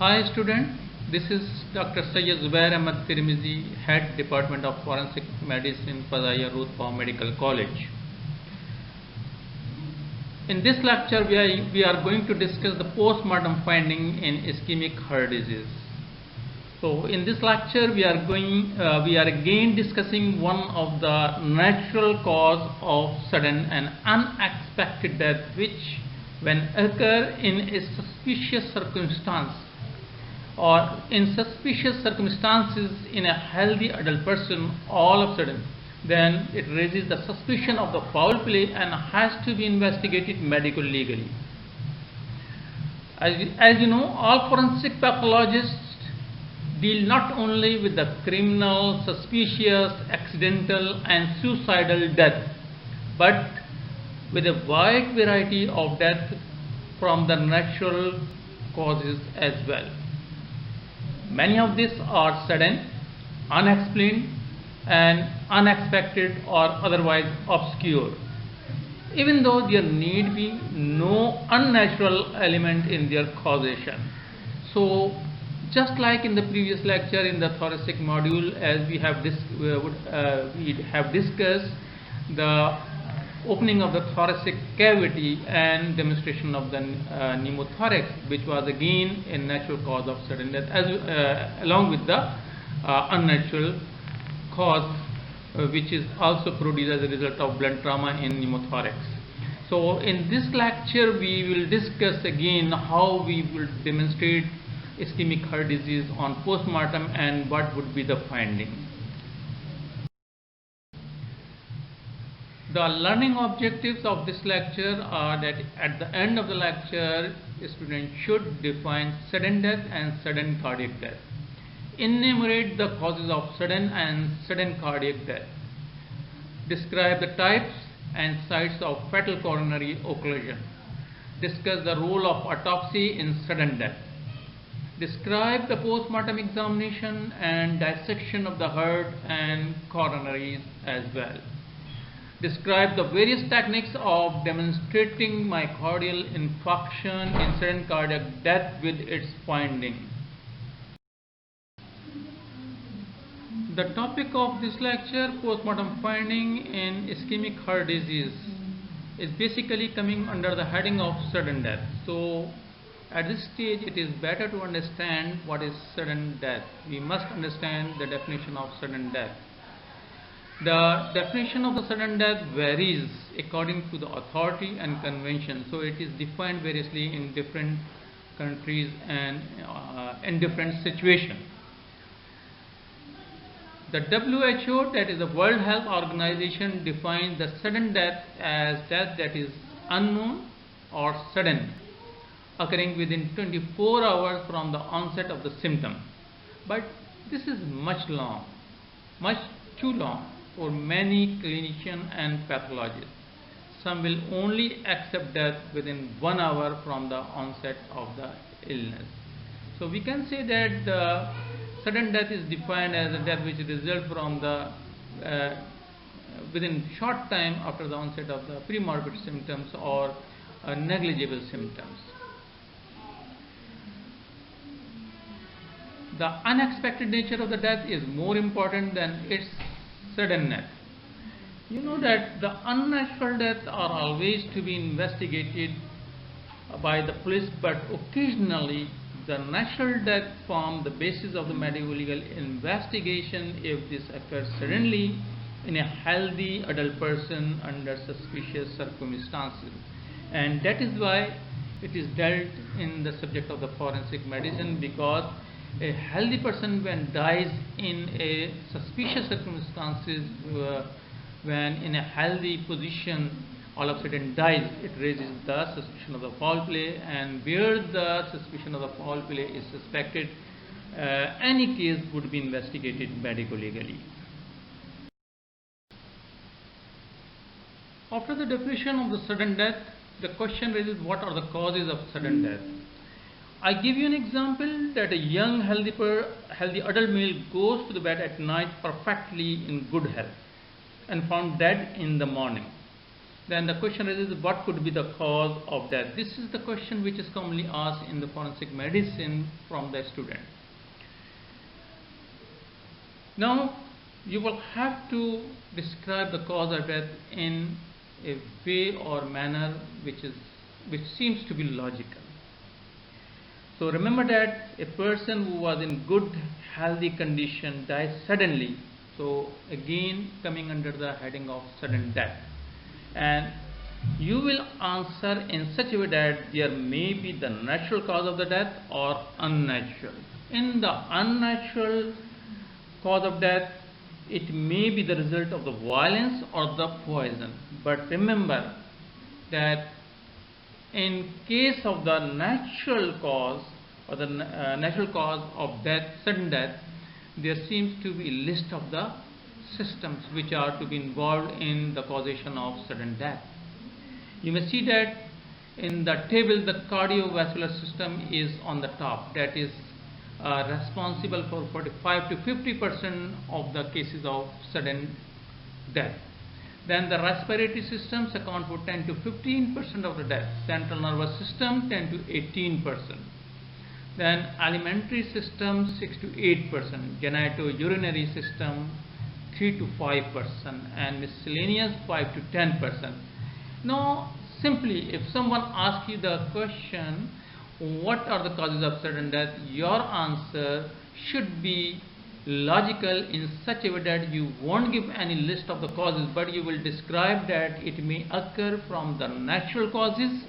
Hi student, this is Dr. Sayyid Zubair Ahmad Tirmizi, Head Department of Forensic Medicine, Fazaya Ruth Medical College. In this lecture, we are going to discuss the post-mortem finding in ischemic heart disease. So in this lecture, we are again discussing one of the natural cause of sudden and unexpected death, which when occur in a suspicious circumstance or in suspicious circumstances in a healthy adult person all of a sudden, then it raises the suspicion of the foul play and has to be investigated medical legally. As you know, all forensic pathologists deal not only with the criminal, suspicious, accidental and suicidal death, but with a wide variety of death from the natural causes as well. Many of these are sudden, unexplained and unexpected or otherwise obscure, even though there need be no unnatural element in their causation. So just like in the previous lecture in the thoracic module, as we have discussed the opening of the thoracic cavity and demonstration of the pneumothorax, which was again a natural cause of sudden death, along with the unnatural cause, which is also produced as a result of blunt trauma in pneumothorax. So in this lecture, we will discuss again how we will demonstrate ischemic heart disease on postmortem and what would be the finding. The learning objectives of this lecture are that at the end of the lecture, a student should define sudden death and sudden cardiac death, enumerate the causes of sudden and sudden cardiac death, describe the types and sites of fatal coronary occlusion, discuss the role of autopsy in sudden death, describe the postmortem examination and dissection of the heart and coronaries as well. Describe the various techniques of demonstrating myocardial infarction in sudden cardiac death with its finding. The topic of this lecture, postmortem finding in ischemic heart disease, is basically coming under the heading of sudden death. So at this stage, it is better to understand what is sudden death. We must understand the definition of sudden death. The definition of the sudden death varies according to the authority and convention. So it is defined variously in different countries and in different situations. The WHO, that is the World Health Organization, defines the sudden death as death that is unknown or sudden, occurring within 24 hours from the onset of the symptom. But this is much too long for many clinicians and pathologists. Some will only accept death within 1 hour from the onset of the illness. So we can say that the sudden death is defined as a death which results from the within short time after the onset of the premorbid symptoms or negligible symptoms. The unexpected nature of the death is more important than its suddenness. You know that the unnatural deaths are always to be investigated by the police, but occasionally the natural death form the basis of the medical legal investigation if this occurs suddenly in a healthy adult person under suspicious circumstances. And that is why it is dealt in the subject of the forensic medicine, because a healthy person, when dies in a suspicious circumstances, when in a healthy position all of a sudden dies, it raises the suspicion of the foul play, and where the suspicion of the foul play is suspected, any case would be investigated medico-legally. After the definition of the sudden death, the question raises, what are the causes of sudden death? I give you an example that a young healthy adult male goes to the bed at night perfectly in good health and found dead in the morning. then the question is, what could be the cause of death? This is the question which is commonly asked in the forensic medicine from the student. Now, you will have to describe the cause of death in a way or manner which seems to be logical. So remember that a person who was in good healthy condition dies suddenly. So again coming under the heading of sudden death. And you will answer in such a way that there may be the natural cause of the death or unnatural. In the unnatural cause of death, it may be the result of the violence or the poison. But remember that in case of the natural cause or the natural cause of death, sudden death, there seems to be a list of the systems which are to be involved in the causation of sudden death. You may see that in the table the cardiovascular system is on the top, that is responsible for 45 to 50% of the cases of sudden death. Then the respiratory systems account for 10 to 15% of the death. Central nervous system 10 to 18%. Then alimentary system 6 to 8%. Genitourinary system 3 to 5%, and miscellaneous 5 to 10%. Now, simply if someone asks you the question, what are the causes of sudden death, your answer should be logical in such a way that you won't give any list of the causes, but you will describe that it may occur from the natural causes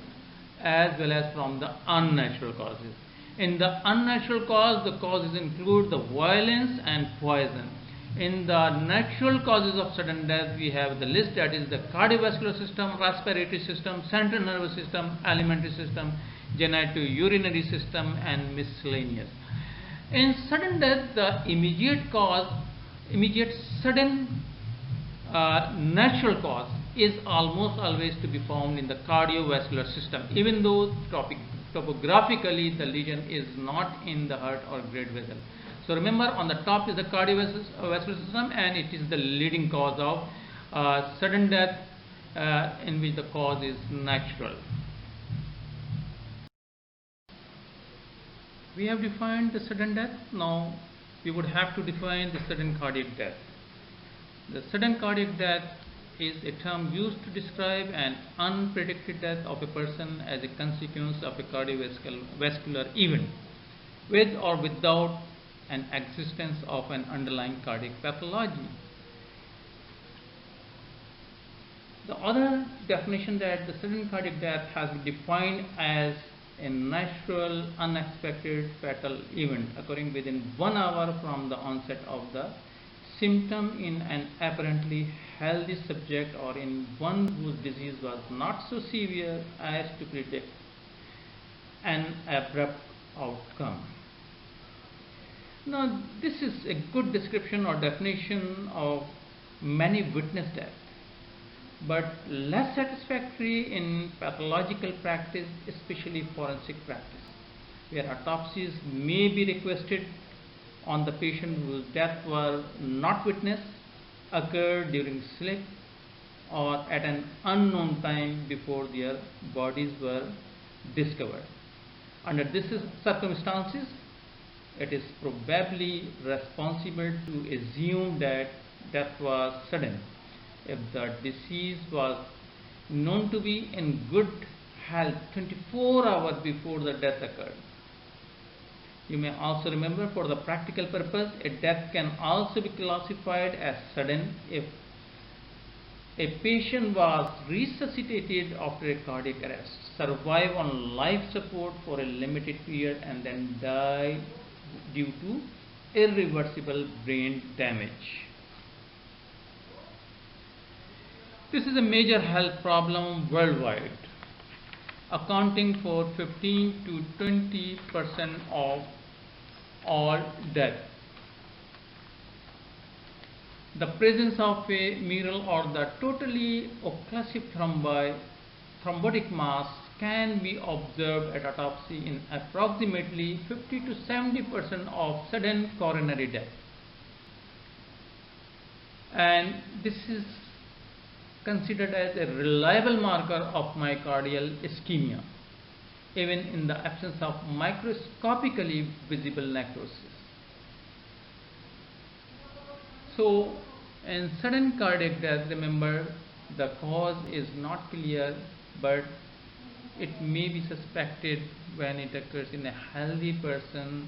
as well as from the unnatural causes. In the unnatural cause, the causes include the violence and poison. In the natural causes of sudden death, we have the list, that is the cardiovascular system, respiratory system, central nervous system, alimentary system, genitourinary system, and miscellaneous. In sudden death, the immediate sudden natural cause is almost always to be found in the cardiovascular system, even though topographically the lesion is not in the heart or great vessel. So remember, on the top is the cardiovascular system, and it is the leading cause of sudden death, in which the cause is natural. We have defined the sudden death. Now we would have to define the sudden cardiac death. The sudden cardiac death is a term used to describe an unpredicted death of a person as a consequence of a cardiovascular event, with or without an existence of an underlying cardiac pathology. The other definition, that the sudden cardiac death has been defined as a natural, unexpected, fatal event occurring within 1 hour from the onset of the symptom in an apparently healthy subject, or in one whose disease was not so severe as to predict an abrupt outcome. Now, this is a good description or definition of many witness deaths, but less satisfactory in pathological practice, especially forensic practice, where autopsies may be requested on the patient whose death was not witnessed, occurred during sleep, or at an unknown time before their bodies were discovered. Under these circumstances, it is probably responsible to assume that death was sudden if the deceased was known to be in good health 24 hours before the death occurred. You may also remember, for the practical purpose, a death can also be classified as sudden if a patient was resuscitated after a cardiac arrest, survived on life support for a limited period, and then died due to irreversible brain damage. This is a major health problem worldwide, accounting for 15 to 20% of all death. The presence of a mural or the totally occlusive thrombotic mass can be observed at autopsy in approximately 50 to 70% of sudden coronary death. And this is considered as a reliable marker of myocardial ischemia, even in the absence of microscopically visible necrosis. So, in sudden cardiac death, remember, the cause is not clear, but it may be suspected when it occurs in a healthy person,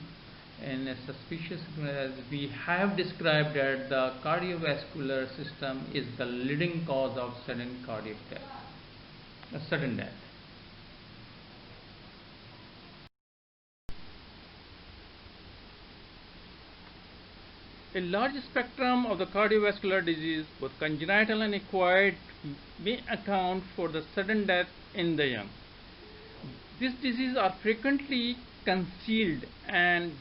in a suspicious, as we have described that the cardiovascular system is the leading cause of sudden cardiac death, sudden death. A large spectrum of the cardiovascular disease, both congenital and acquired, may account for the sudden death in the young. These diseases are frequently concealed and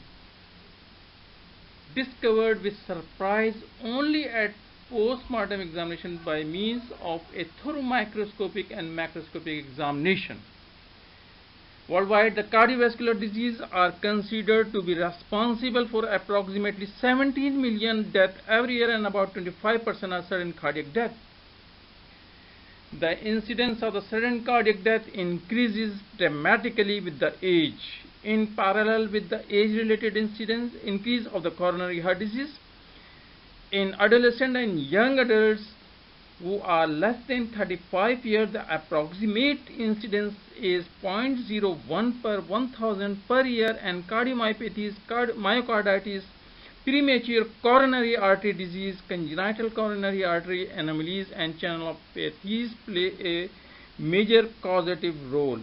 discovered with surprise only at post-mortem examination by means of a thorough microscopic and macroscopic examination. Worldwide, the cardiovascular diseases are considered to be responsible for approximately 17 million deaths every year, and about 25% are sudden cardiac death. The incidence of the sudden cardiac death increases dramatically with the age. In parallel with the age-related incidence increase of the coronary heart disease, in adolescent and young adults who are less than 35 years, the approximate incidence is 0.01 per 1000 per year, and cardiomyopathies, myocarditis, premature coronary artery disease, congenital coronary artery anomalies, and channelopathies play a major causative role.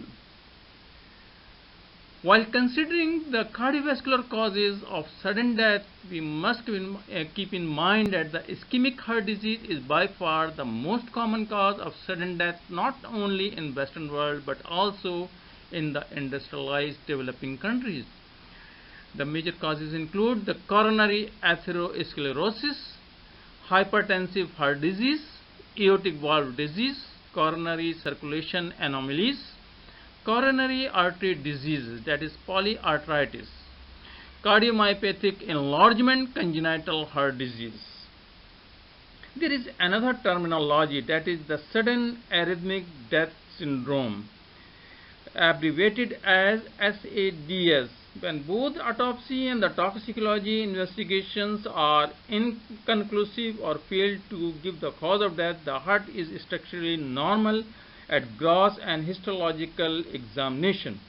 While considering the cardiovascular causes of sudden death, we must keep in mind that the ischemic heart disease is by far the most common cause of sudden death, not only in Western world but also in the industrialized developing countries. The major causes include the coronary atherosclerosis, hypertensive heart disease, aortic valve disease, coronary circulation anomalies, coronary artery diseases, that is polyarteritis, cardiomyopathic enlargement, congenital heart disease. There is another terminology, that is the sudden arrhythmic death syndrome, abbreviated as SADS. When both autopsy and the toxicology investigations are inconclusive or fail to give the cause of death, the heart is structurally normal at gross and histological examination,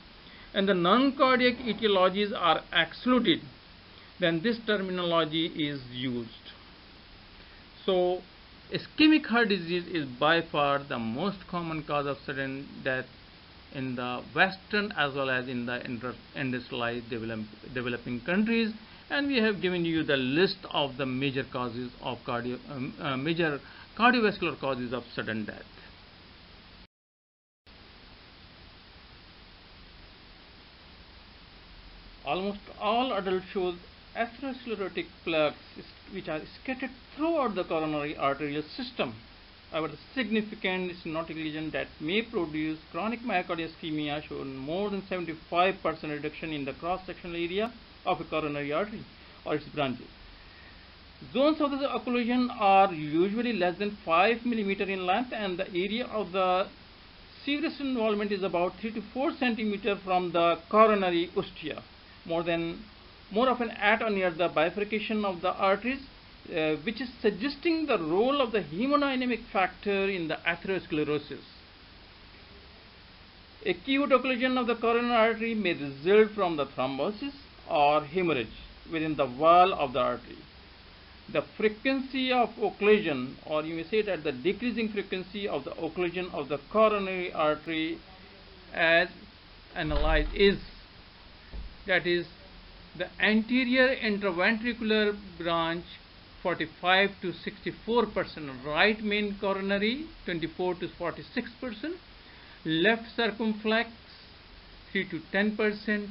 and the non-cardiac etiologies are excluded, then this terminology is used. So, ischemic heart disease is by far the most common cause of sudden death in the Western as well as in the industrialized developing countries, and we have given you the list of the major causes of major cardiovascular causes of sudden death. Almost all adults show atherosclerotic plaques which are scattered throughout the coronary arterial system. However, the significant stenotic lesion that may produce chronic myocardial ischemia show more than 75% reduction in the cross-sectional area of a coronary artery or its branches. Zones of the occlusion are usually less than 5 mm in length, and the area of the severest involvement is about 3 to 4 cm from the coronary ostia, more often at or near the bifurcation of the arteries, which is suggesting the role of the hemodynamic factor in the atherosclerosis. Acute occlusion of the coronary artery may result from the thrombosis or hemorrhage within the wall of the artery. The frequency of occlusion, or you may say that the decreasing frequency of the occlusion of the coronary artery as analyzed is, that is, the anterior interventricular branch 45 to 64%, right main coronary 24 to 46%, left circumflex 3 to 10%,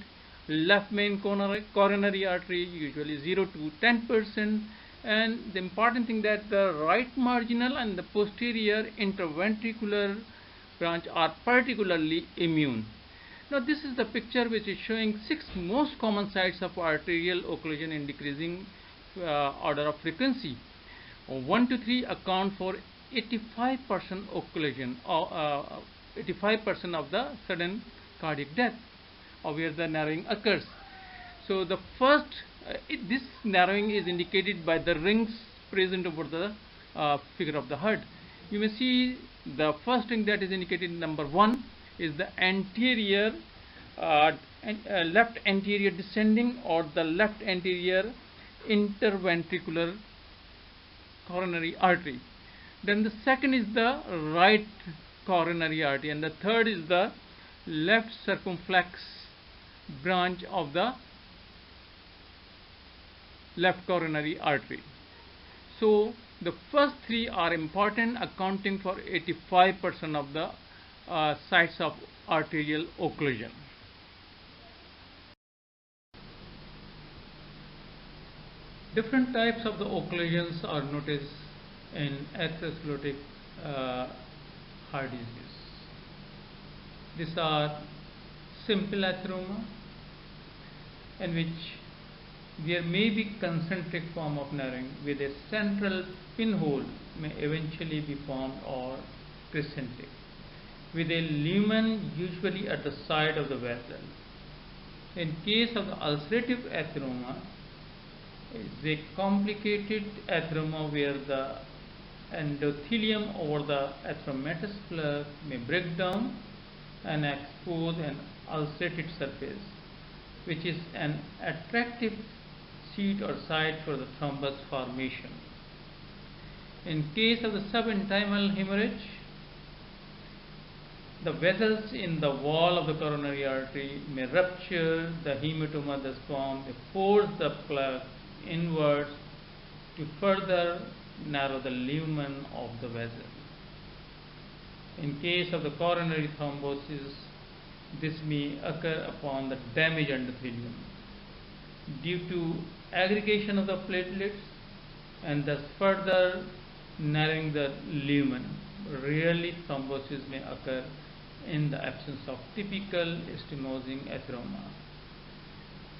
left main coronary artery usually 0 to 10%, and the important thing that the right marginal and the posterior interventricular branch are particularly immune. Now this is the picture which is showing 6 most common sites of arterial occlusion in decreasing order of frequency. 1 to 3 account for 85% occlusion, or 85% of the sudden cardiac death, or where the narrowing occurs. So the first, this narrowing is indicated by the rings present over the figure of the heart. You may see the first ring that is indicated, number 1, is the anterior, left anterior descending, or the left anterior interventricular coronary artery. Then the second is the right coronary artery, and the third is the left circumflex branch of the left coronary artery. So the first three are important, accounting for 85% of the sites of arterial occlusion. Different types of the occlusions are noticed in atherosclerotic heart disease. These are simple atheroma, in which there may be concentric form of narrowing with a central pinhole may eventually be formed, or crescentic, with a lumen usually at the side of the vessel. In case of the ulcerative atheroma, it's a complicated atheroma where the endothelium over the atheromatous plaque may break down and expose an ulcerated surface, which is an attractive seat or site for the thrombus formation. In case of the subintimal hemorrhage, the vessels in the wall of the coronary artery may rupture, the hematoma thus formed may force the plaque inwards to further narrow the lumen of the vessel. In case of the coronary thrombosis, this may occur upon the damaged endothelium due to aggregation of the platelets and thus further narrowing the lumen. Rarely thrombosis may occur in the absence of typical stenosing atheroma.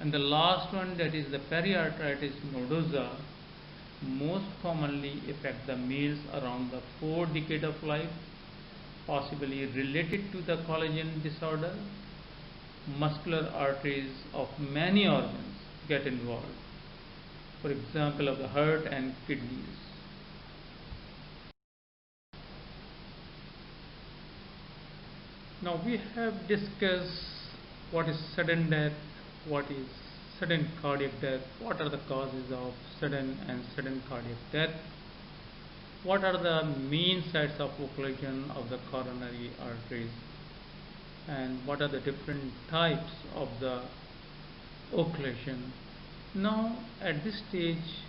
And the last one, that is the periarteritis nodosa, most commonly affect the males around the 4th decade of life, possibly related to the collagen disorder. Muscular arteries of many organs get involved, for example of the heart and kidneys. Now we have discussed what is sudden death, what is sudden cardiac death, what are the causes of sudden and sudden cardiac death, what are the main sites of occlusion of the coronary arteries, and what are the different types of the occlusion. Now at this stage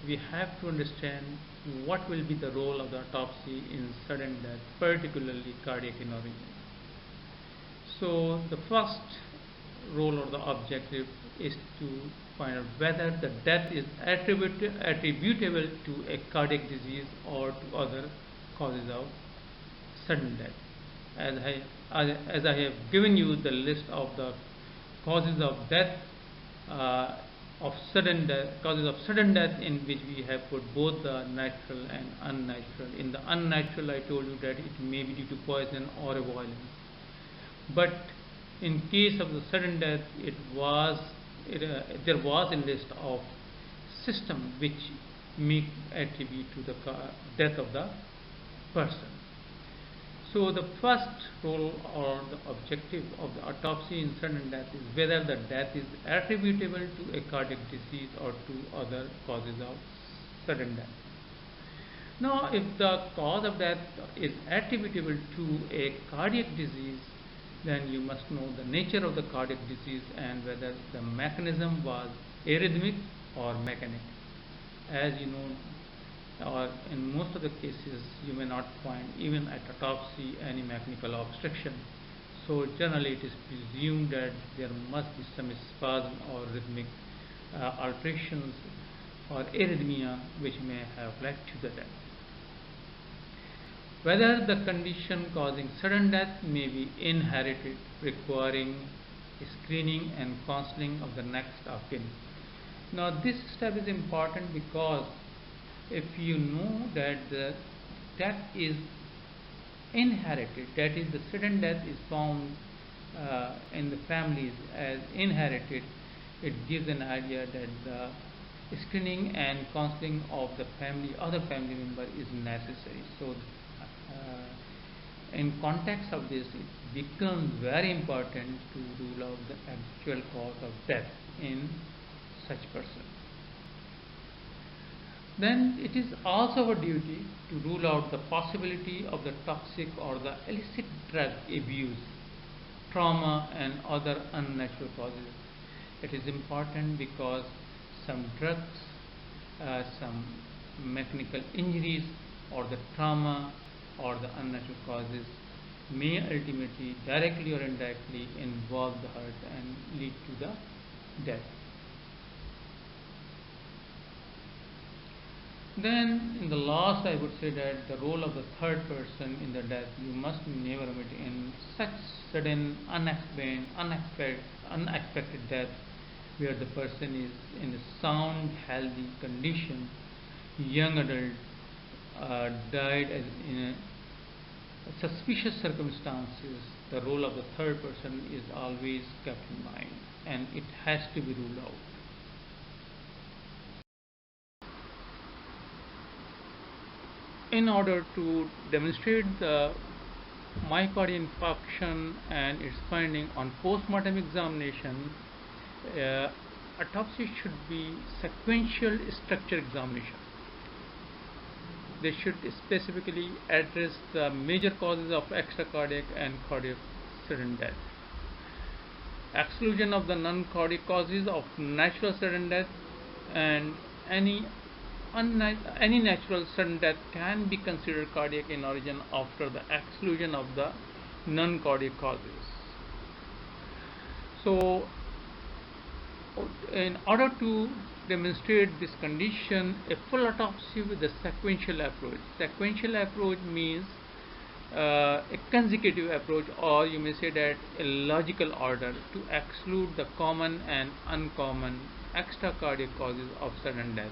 we have to understand what will be the role of the autopsy in sudden death, particularly cardiac in origin. So the first role or the objective is to find out whether the death is attributable to a cardiac disease or to other causes of sudden death. As I have given you the list of the causes of death, causes of sudden death, in which we have put both the natural and unnatural. In the unnatural, I told you that it may be due to poison or a violence. But in case of the sudden death, there was a list of systems which make attribute to the death of the person. So the first role or the objective of the autopsy in sudden death is whether the death is attributable to a cardiac disease or to other causes of sudden death. Now, if the cause of death is attributable to a cardiac disease, then you must know the nature of the cardiac disease and whether the mechanism was arrhythmic or mechanic. As you know, or in most of the cases, you may not find even at autopsy any mechanical obstruction. So generally it is presumed that there must be some spasm or rhythmic alterations or arrhythmia which may have led to the death. Whether the condition causing sudden death may be inherited, requiring screening and counseling of the next of kin. Now this step is important because if you know that the death is inherited, that is, the sudden death is found in the families as inherited, it gives an idea that the screening and counseling of the other family member is necessary. So, in context of this, it becomes very important to rule out the actual cause of death in such person. Then it is also our duty to rule out the possibility of the toxic or the illicit drug abuse, trauma and other unnatural causes. It is important because some drugs, some mechanical injuries or the trauma or the unnatural causes may ultimately, directly or indirectly, involve the heart and lead to the death. Then in the last, I would say that the role of the third person in the death, you must never omit in such sudden, unexpected death where the person is in a sound, healthy condition, young adult, died in suspicious circumstances, the role of the third person is always kept in mind and it has to be ruled out. In order to demonstrate the myocardial infarction and its finding on post-mortem examination, autopsy should be sequential structure examination. They should specifically address the major causes of extracardiac and cardiac sudden death. Exclusion of the non-cardiac causes of natural sudden death, and any natural sudden death can be considered cardiac in origin after the exclusion of the non-cardiac causes. So, in order to demonstrate this condition, a full autopsy with a sequential approach. Sequential approach means a consecutive approach, or you may say that a logical order to exclude the common and uncommon extracardiac causes of sudden death.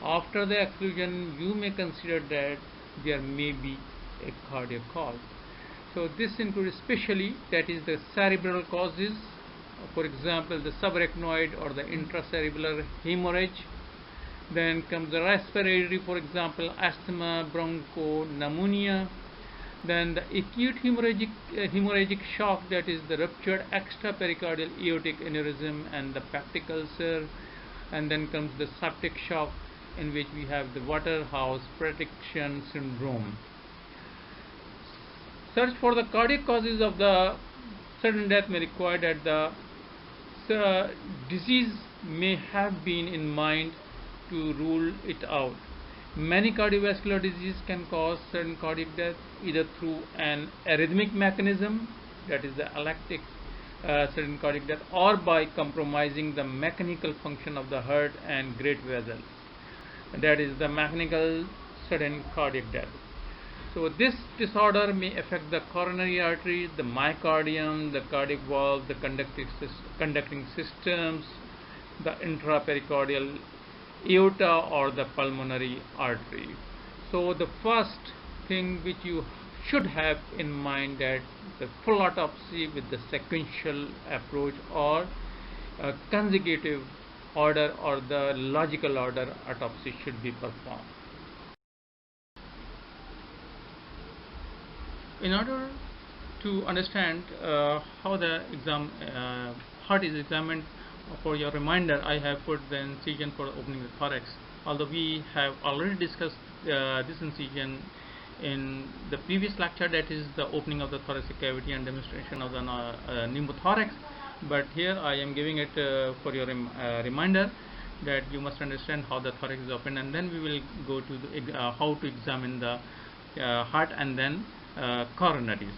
After the exclusion, you may consider that there may be a cardiac cause. So this includes especially, that is, the cerebral causes, for example the subarachnoid or the intracerebral hemorrhage. Then comes the respiratory, for example asthma, bronchopneumonia. Then the acute hemorrhagic shock, that is the ruptured extrapericardial aortic aneurysm and the peptic ulcer. And then comes the septic shock, in which we have the Waterhouse protection syndrome. Search for the cardiac causes of the sudden death may require that the disease may have been in mind to rule it out. Many cardiovascular diseases can cause sudden cardiac death either through an arrhythmic mechanism, that is the electric sudden cardiac death, or by compromising the mechanical function of the heart and great vessels, that is the mechanical sudden cardiac death. So this disorder may affect the coronary arteries, the myocardium, the cardiac valve, the conducting systems, the intrapericardial aorta or the pulmonary artery. So the first thing which you should have in mind, that the full autopsy with the sequential approach or consecutive order or the logical order autopsy should be performed. In order to understand how the heart is examined, for your reminder, I have put the incision for opening the thorax. Although we have already discussed this incision in the previous lecture, that is the opening of the thoracic cavity and demonstration of the pneumothorax, but here I am giving it for your reminder that you must understand how the thorax is opened, and then we will go to the, how to examine the heart and then coronaries.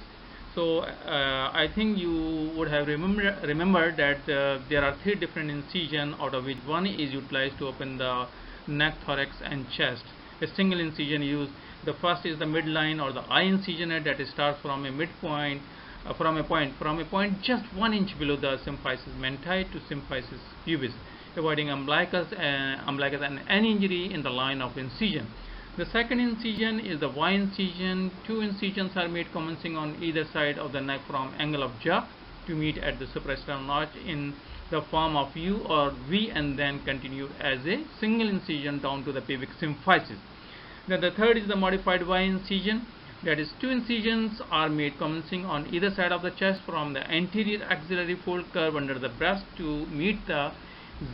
So I think you would have remembered that there are 3 different incisions, out of which one is utilized to open the neck, thorax and chest. A single incision used. The first is the midline or the eye incision, that starts from a midpoint, from a point just 1 inch below the symphysis mentae to symphysis pubis, avoiding umbilicus and any injury in the line of incision. The second incision is the Y incision. Two incisions are made commencing on either side of the neck from angle of jaw to meet at the suprasternal notch in the form of U or V, and then continued as a single incision down to the pubic symphysis. Then the third is the modified Y incision. That is, two incisions are made commencing on either side of the chest from the anterior axillary fold curve under the breast to meet the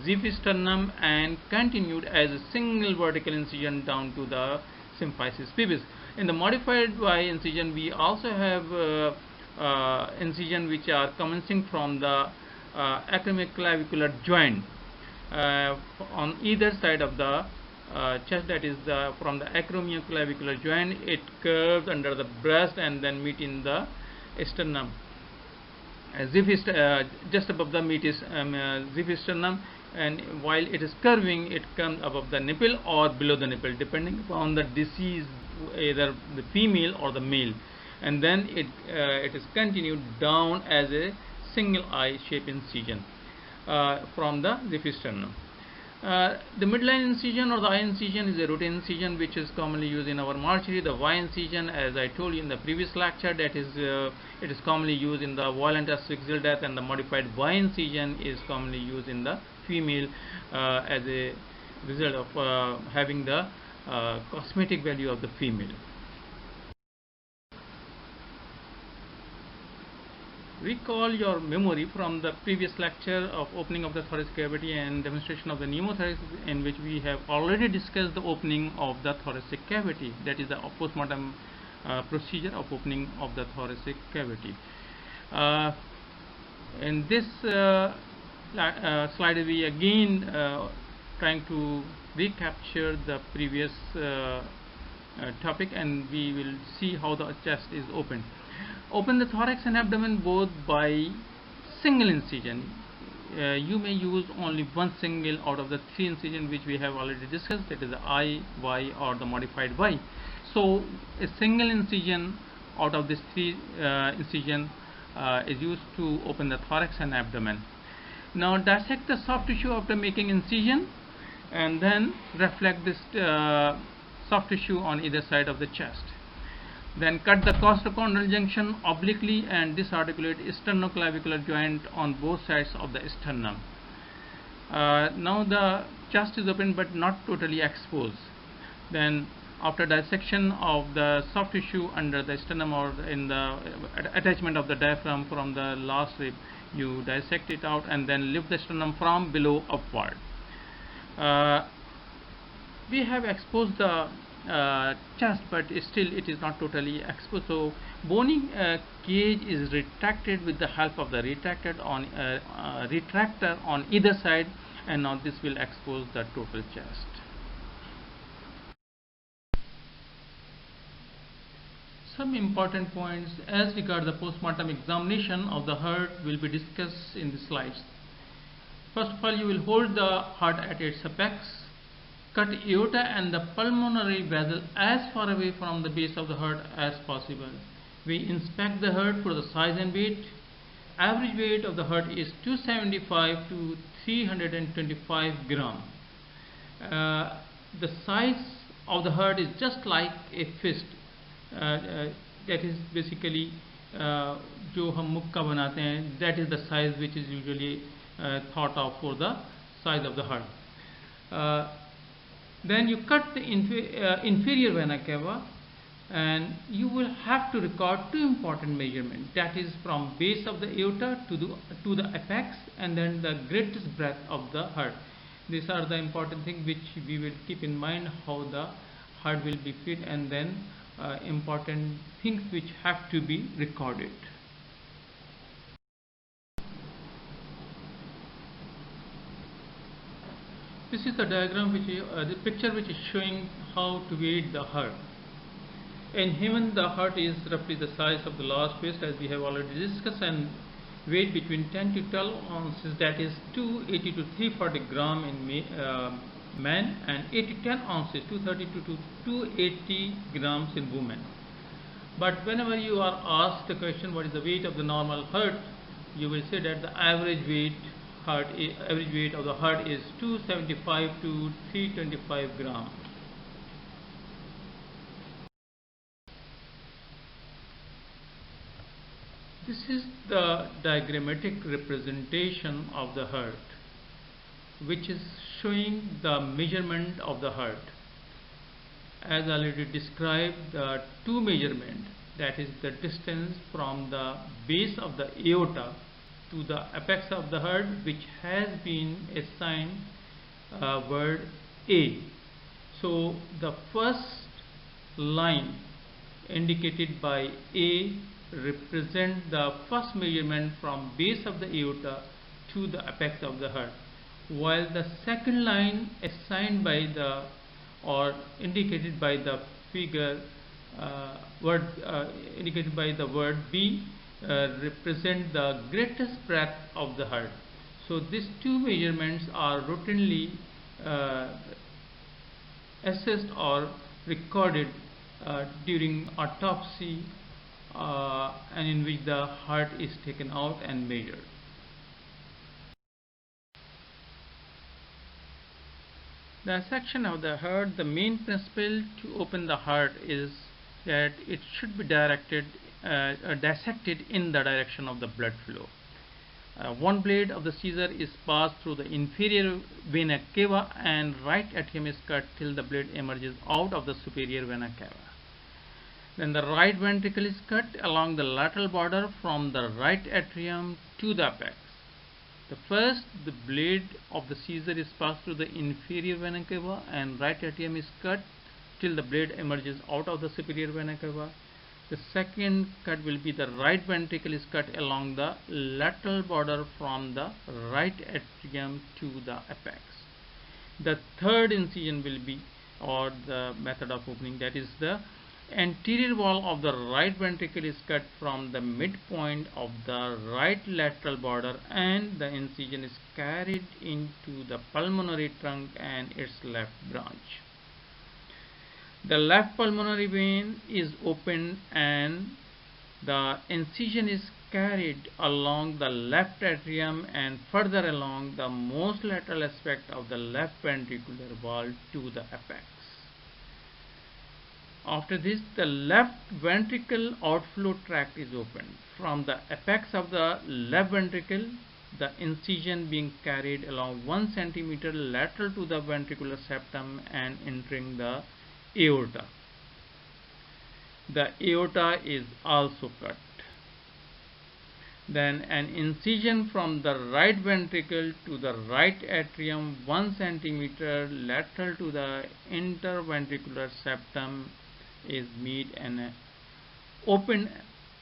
xiphisternum and continued as a single vertical incision down to the symphysis pubis. In the modified Y incision, we also have incision which are commencing from the acromioclavicular joint on either side of the chest, that is from the acromioclavicular joint, it curves under the breast and then meet in the sternum. Just above the meat is xiphisternum, and while it is curving, it comes above the nipple or below the nipple depending upon the disease, either the female or the male, and then it is continued down as a single eye shape incision from the xiphisternum. The midline incision or the eye incision is a routine incision which is commonly used in our mortuary. The Y incision, as I told you in the previous lecture, that is it is commonly used in the violent asphyxial death, and the modified Y incision is commonly used in the female as a result of having the cosmetic value of the female. Recall your memory from the previous lecture of opening of the thoracic cavity and demonstration of the pneumothorax, in which we have already discussed the opening of the thoracic cavity, that is the postmortem procedure of opening of the thoracic cavity. In this slide, we again trying to recapture the previous topic, and we will see how the chest is opened. Open the thorax and abdomen both by single incision. You may use only one single out of the three incisions which we have already discussed, that is the I, Y, or the modified Y. So a single incision out of these three incision is used to open the thorax and abdomen. Now dissect the soft tissue after making incision, and then reflect this soft tissue on either side of the chest. Then cut the costochondral junction obliquely and disarticulate sternoclavicular joint on both sides of the sternum. Now the chest is open but not totally exposed. Then after dissection of the soft tissue under the sternum or in the attachment of the diaphragm from the last rib, you dissect it out and then lift the sternum from below upward. We have exposed the chest, but still it is not totally exposed. So bony cage is retracted with the help of the retractor on either side, and now this will expose the total chest. Some important points as regard the postmortem examination of the heart will be discussed in the slides. First of all, you will hold the heart at its apex. Cut aorta and the pulmonary vessel as far away from the base of the heart as possible. We inspect the heart for the size and weight. Average weight of the heart is 275 to 325 gram. The size of the heart is just like a fist. That is basically जो हम मुक्का बनाते हैं, that is the size which is usually thought of for the size of the heart. Then you cut the inferior vena cava, and you will have to record two important measurements, that is from base of the aorta to the apex, and then the greatest breadth of the heart. These are the important things which we will keep in mind, how the heart will be fit, and then important things which have to be recorded. This is the diagram which the picture which is showing how to weight the heart. In human, the heart is roughly the size of the last fist, as we have already discussed, and weight between 10 to 12 ounces, that is 280 to 340 gram in men, and 8 to 10 ounces, 230 to 280 grams in women. But whenever you are asked the question what is the weight of the normal heart, you will say that the average weight of the heart is 275 to 325 grams. This is the diagrammatic representation of the heart, which is showing the measurement of the heart. As already described, the two measurement, that is the distance from the base of the aorta to the apex of the heart, which has been assigned word A. So the first line indicated by A represent the first measurement from base of the aorta to the apex of the heart, while the second line assigned by the or indicated by the figure indicated by the word B represent the greatest breadth of the heart. So these two measurements are routinely assessed or recorded during autopsy and in which the heart is taken out and measured. The dissection of the heart, the main principle to open the heart is that it should be dissected in the direction of the blood flow. One blade of the scissor is passed through the inferior vena cava and right atrium is cut till the blade emerges out of the superior vena cava. Then the right ventricle is cut along the lateral border from the right atrium to the apex. The blade of the scissor is passed through the inferior vena cava and right atrium is cut till the blade emerges out of the superior vena cava. The second cut will be the right ventricle is cut along the lateral border from the right atrium to the apex. The third incision will be, or the method of opening, that is the anterior wall of the right ventricle is cut from the midpoint of the right lateral border and the incision is carried into the pulmonary trunk and its left branch. The left pulmonary vein is opened and the incision is carried along the left atrium and further along the most lateral aspect of the left ventricular wall to the apex. After this, the left ventricle outflow tract is opened. From the apex of the left ventricle, the incision being carried along 1 centimeter lateral to the ventricular septum and entering the aorta. The aorta is also cut. Then an incision from the right ventricle to the right atrium 1 centimeter lateral to the interventricular septum is made and open.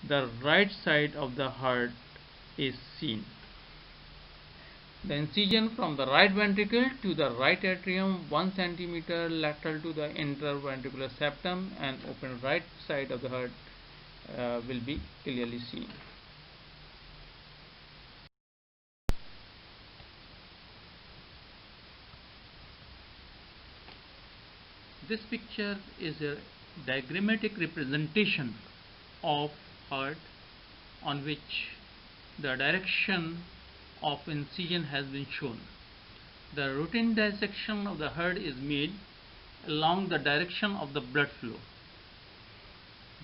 The right side of the heart is seen. The incision from the right ventricle to the right atrium 1 centimeter lateral to the interventricular septum and open right side of the heart will be clearly seen. This picture is a diagrammatic representation of heart on which the direction of incision has been shown. The routine dissection of the heart is made along the direction of the blood flow.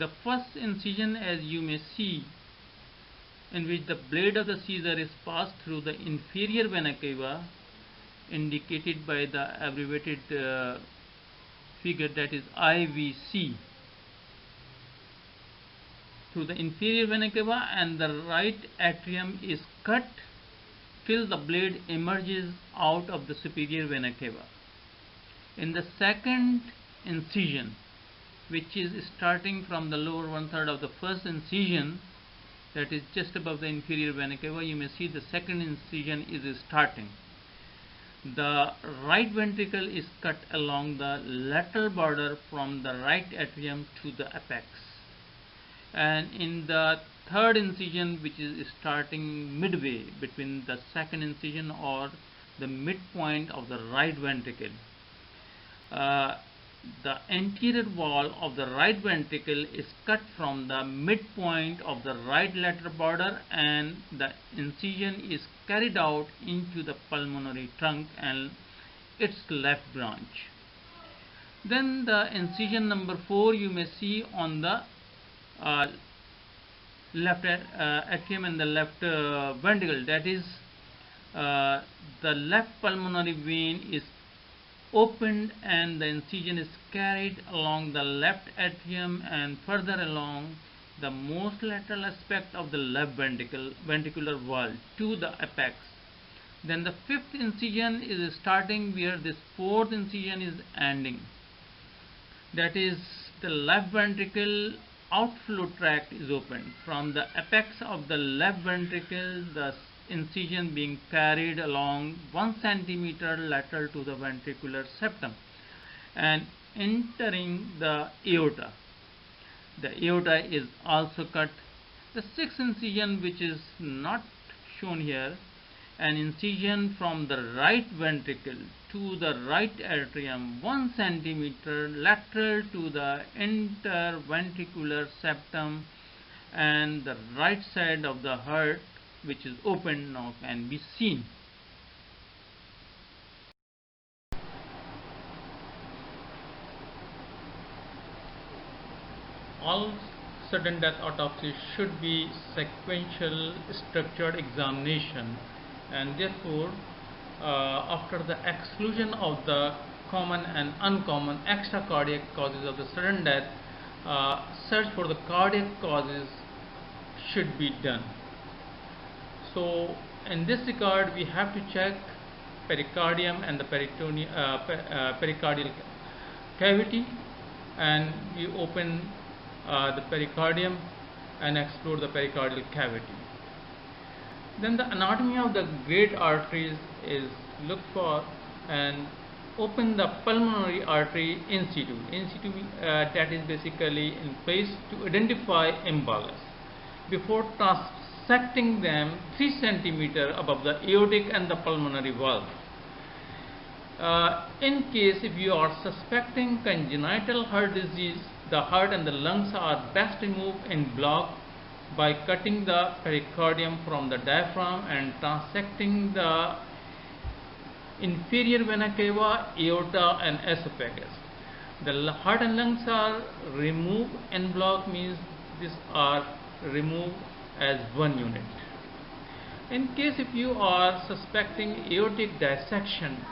The first incision, as you may see, in which the blade of the scissor is passed through the inferior vena cava, indicated by the abbreviated figure, that is IVC, through the inferior vena cava, and the right atrium is cut till the blade emerges out of the superior vena cava. In the second incision, which is starting from the lower 1/3 of the first incision, that is just above the inferior vena cava, you may see the second incision is starting. The right ventricle is cut along the lateral border from the right atrium to the apex. And in the third incision, which is starting midway between the second incision or the midpoint of the right ventricle, the anterior wall of the right ventricle is cut from the midpoint of the right lateral border and the incision is carried out into the pulmonary trunk and its left branch. Then the incision number 4 you may see on the left atrium and the left ventricle. That is, the left pulmonary vein is opened and the incision is carried along the left atrium and further along the most lateral aspect of the left ventricular wall to the apex. Then the fifth incision is starting where this fourth incision is ending. That is, the left ventricle outflow tract is opened. From the apex of the left ventricle, the incision being carried along 1 centimeter lateral to the ventricular septum and entering the aorta. The aorta is also cut. The sixth incision, which is not shown here, an incision from the right ventricle to the right atrium 1 centimeter lateral to the interventricular septum, and the right side of the heart, which is open, now can be seen. All sudden death autopsies should be sequential structured examination, and therefore after the exclusion of the common and uncommon extracardiac causes of the sudden death, search for the cardiac causes should be done. So in this regard, we have to check pericardium and the pericardial cavity, and we open the pericardium and explore the pericardial cavity. Then the anatomy of the great arteries is looked for, and open the pulmonary artery in situ. In situ that is basically in place to identify embolus. Before transecting them 3 centimeter above the aortic and the pulmonary valve. In case if you are suspecting congenital heart disease, the heart and the lungs are best removed in block by cutting the pericardium from the diaphragm and transecting the inferior vena cava, aorta and esophagus. The heart and lungs are removed en bloc, means these are removed as one unit. In case if you are suspecting aortic dissection,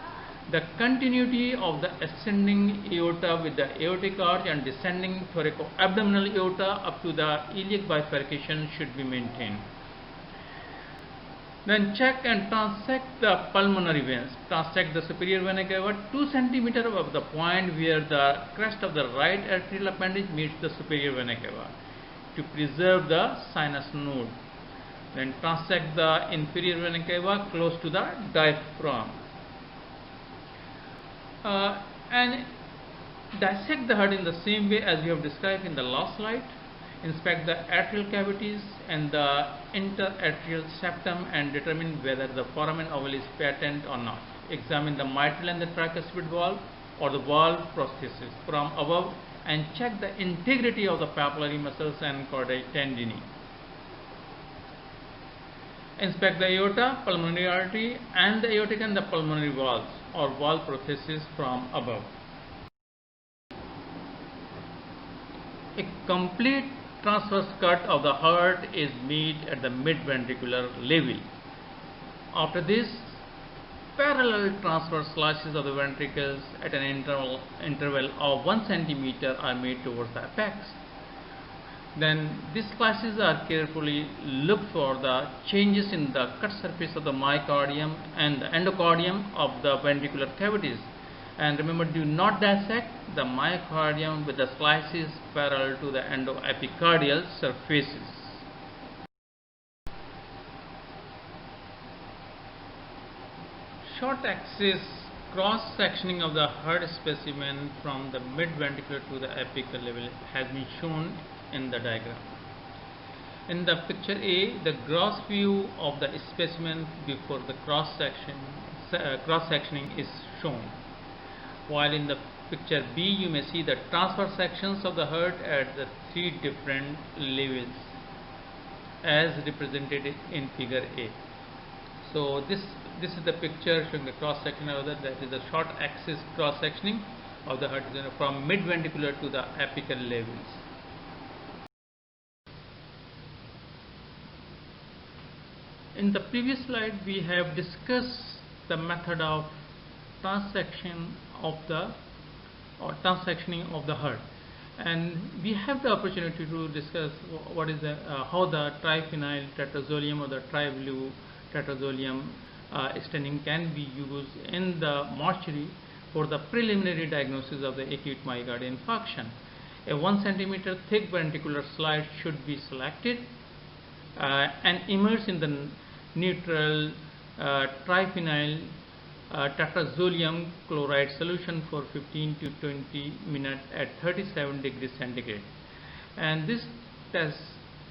the continuity of the ascending aorta with the aortic arch and descending thoraco-abdominal aorta up to the iliac bifurcation should be maintained. Then check and transect the pulmonary veins. Transect the superior vena cava 2 centimeter above the point where the crest of the right arterial appendage meets the superior vena cava to preserve the sinus node. Then transect the inferior vena cava close to the diaphragm. And dissect the heart in the same way as we have described in the last slide. Inspect the atrial cavities and the interarterial septum and determine whether the foramen ovale is patent or not. Examine the mitral and the tricuspid valve or the valve prosthesis from above and check the integrity of the papillary muscles and chordae tendineae. Inspect the aorta, pulmonary artery and the aortic and the pulmonary valves or valve prosthesis from above. A complete transverse cut of the heart is made at the mid-ventricular level. After this, parallel transverse slices of the ventricles at an interval of 1 centimeter are made towards the apex. Then these slices are carefully looked for the changes in the cut surface of the myocardium and the endocardium of the ventricular cavities. And remember, do not dissect the myocardium with the slices parallel to the endoepicardial surfaces. Short axis cross-sectioning of the heart specimen from the mid-ventricular to the apical level has been shown in the diagram. In the picture A, the gross view of the specimen before the cross-sectioning is shown, while in the picture B you may see the transverse sections of the heart at the 3 different levels as represented in figure A. So this is the picture showing the cross-section of that is the short axis cross-sectioning of the heart from mid-ventricular to the apical levels. In the previous slide, we have discussed the method of transection of the transectioning of the heart, and we have the opportunity to discuss what is the how the triphenyl tetrazolium or the tri-blue tetrazolium staining can be used in the mortuary for the preliminary diagnosis of the acute myocardial infarction. A 1 centimeter thick ventricular slide should be selected and immersed in the neutral triphenyl tetrazolium chloride solution for 15 to 20 minutes at 37 degrees centigrade. And this test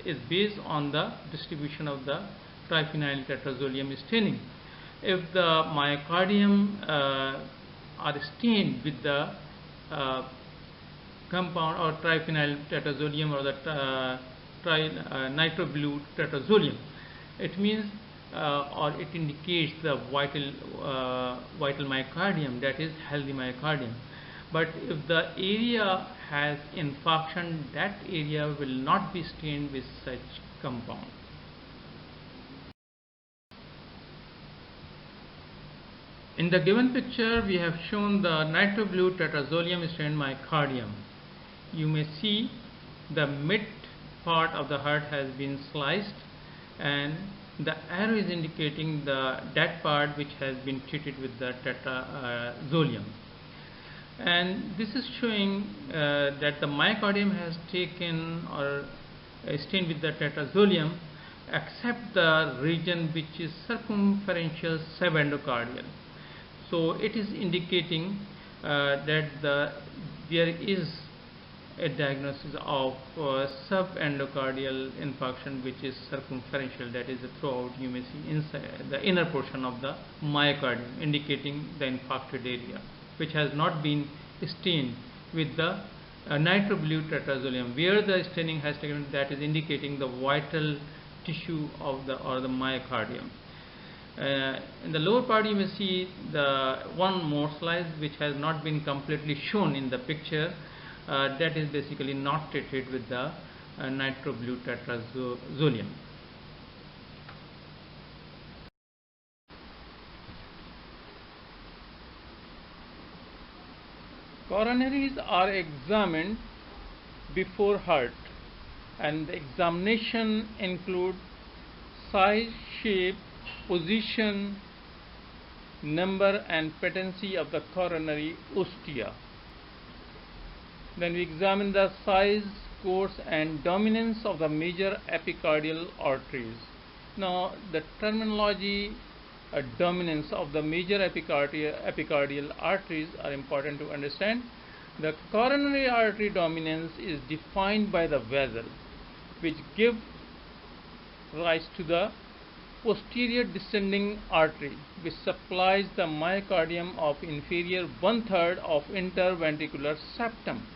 is based on the distribution of the triphenyl tetrazolium staining. If the myocardium are stained with the compound or triphenyl tetrazolium or the nitro blue tetrazolium, it means or it indicates the vital myocardium, that is healthy myocardium. But if the area has infarction, that area will not be stained with such compound. In the given picture, we have shown the nitro blue tetrazolium stained myocardium. You may see the mid part of the heart has been sliced, and the arrow is indicating the dead part which has been treated with the tetrazolium. And this is showing that the myocardium has taken or stained with the tetrazolium except the region which is circumferential subendocardial. So it is indicating that there is a diagnosis of subendocardial infarction which is circumferential, that is throughout you may see inside the inner portion of the myocardium, indicating the infarcted area which has not been stained with the nitro blue tetrazolium. Where the staining has taken, that is indicating the vital tissue of the myocardium. In the lower part you may see the one more slice which has not been completely shown in the picture. That is basically not treated with the nitro blue tetrazolium. Coronaries are examined before heart, and the examination include size, shape, position, number and patency of the coronary ostia. Then we examine the size, course and dominance of the major epicardial arteries. Now the terminology dominance of the major epicardial arteries are important to understand. The coronary artery dominance is defined by the vessel which give rise to the posterior descending artery which supplies the myocardium of inferior 1/3 of interventricular septum.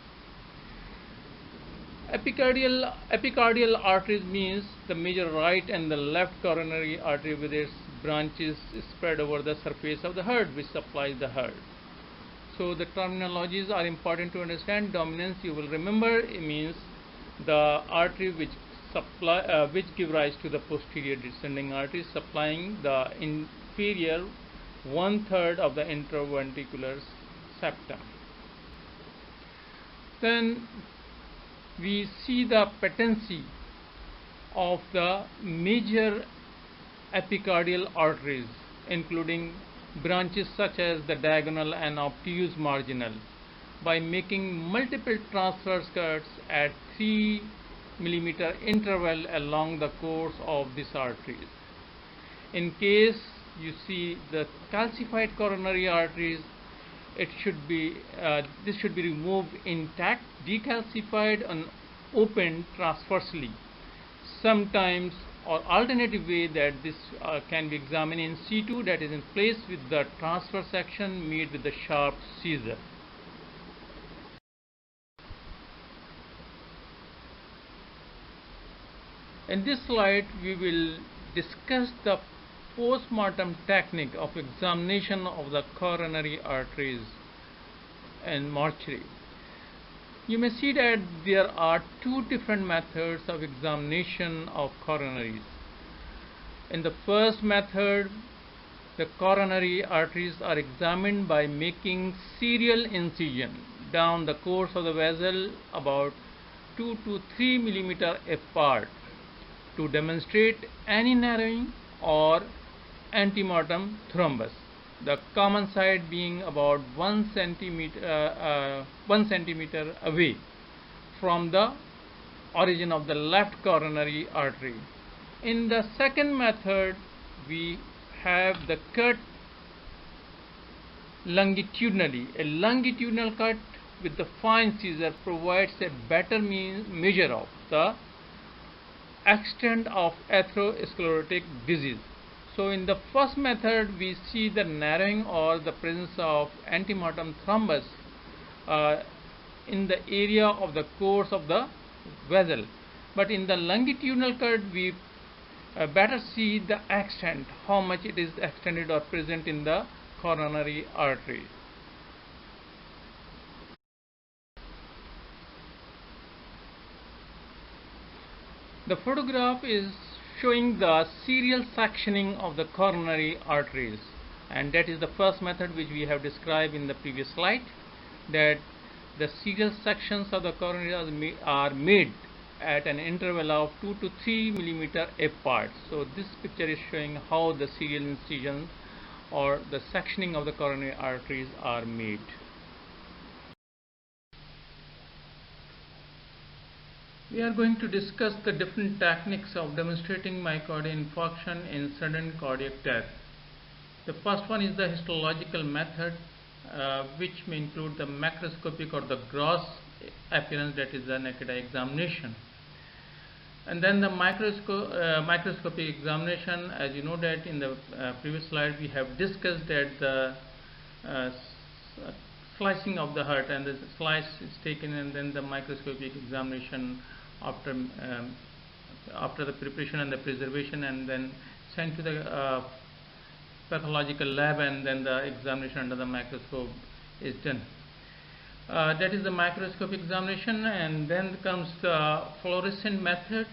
Epicardial arteries means the major right and the left coronary artery with its branches spread over the surface of the heart which supplies the heart. So the terminologies are important to understand. Dominance, you will remember, it means the artery which give rise to the posterior descending artery supplying the inferior 1/3 of the interventricular septum. Then we see the patency of the major epicardial arteries, including branches such as the diagonal and obtuse marginal, by making multiple transverse cuts at 3 millimeter interval along the course of these arteries. In case you see the calcified coronary arteries, this should be removed intact, decalcified and opened transversely. Sometimes, or alternative way that this can be examined in situ, that is in place with the transverse section made with the sharp scissor. In this slide we will discuss the post-mortem technique of examination of the coronary arteries in mortuary. You may see that there are two different methods of examination of coronaries. In the first method, the coronary arteries are examined by making serial incision down the course of the vessel about 2 to 3 millimeter apart to demonstrate any narrowing or antemortem thrombus, the common side being about 1 centimeter away from the origin of the left coronary artery. In the second method, we have the cut longitudinally. A longitudinal cut with the fine scissor provides a better measure of the extent of atherosclerotic disease. So in the first method, we see the narrowing or the presence of antemortem thrombus in the area of the course of the vessel. But in the longitudinal cut, we better see the extent, how much it is extended or present in the coronary artery. The photograph is showing the serial sectioning of the coronary arteries, and that is the first method which we have described in the previous slide, that the serial sections of the coronary are made at an interval of 2 to 3 millimeter apart. So this picture is showing how the serial incisions or the sectioning of the coronary arteries are made. We are going to discuss the different techniques of demonstrating myocardial infarction in sudden cardiac death. The first one is the histological method, which may include the macroscopic or the gross appearance, that is the naked eye examination. And then the microscopic examination, as you know that in the previous slide we have discussed that the slicing of the heart, and the slice is taken and then the microscopic examination after the preparation and the preservation, and then sent to the pathological lab, and then the examination under the microscope is done. That is the microscopic examination, and then comes the fluorescent method,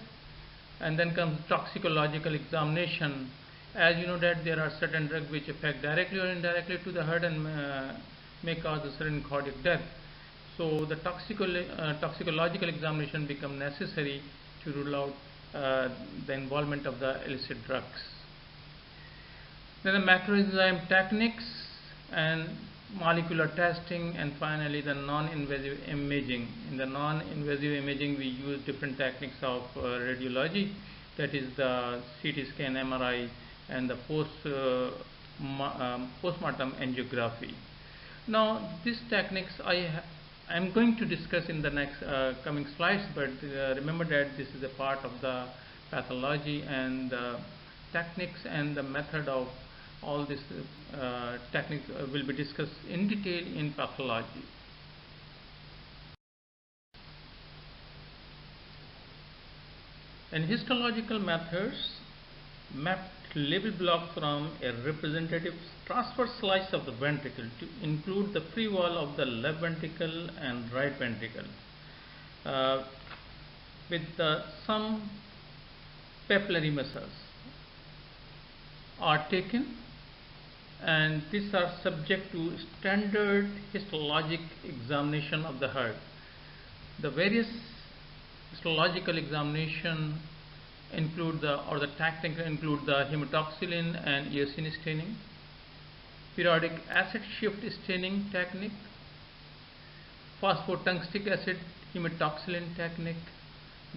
and then comes toxicological examination. As you know that there are certain drugs which affect directly or indirectly to the heart and may cause a sudden cardiac death. So the toxicological examination becomes necessary to rule out the involvement of the illicit drugs. Then the macroenzyme techniques and molecular testing, and finally the non-invasive imaging. In the non-invasive imaging, we use different techniques of radiology, that is the CT scan, MRI, and the postmortem angiography. Now these techniques I am going to discuss in the next coming slides, but remember that this is a part of the pathology, and the techniques and the method of all these techniques will be discussed in detail in pathology. In histological methods, mapped label block from a representative transverse slice of the ventricle to include the free wall of the left ventricle and right ventricle with some papillary muscles are taken, and these are subject to standard histologic examination of the heart. The various histological examination include the technique include the hematoxylin and eosin staining, periodic acid shift staining technique, phosphotungstic acid hematoxylin technique,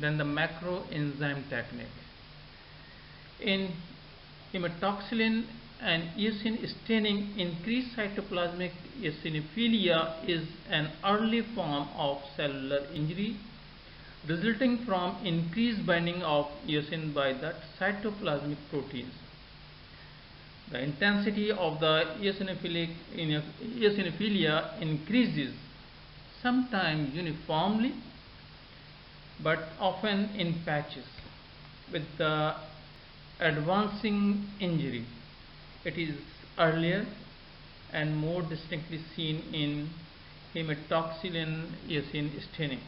then the macroenzyme technique. In hematoxylin and eosin staining, increased cytoplasmic eosinophilia is an early form of cellular injury resulting from increased binding of eosin by the cytoplasmic proteins. The intensity of the eosinophilia increases sometimes uniformly but often in patches. With the advancing injury, it is earlier and more distinctly seen in hematoxylin eosin staining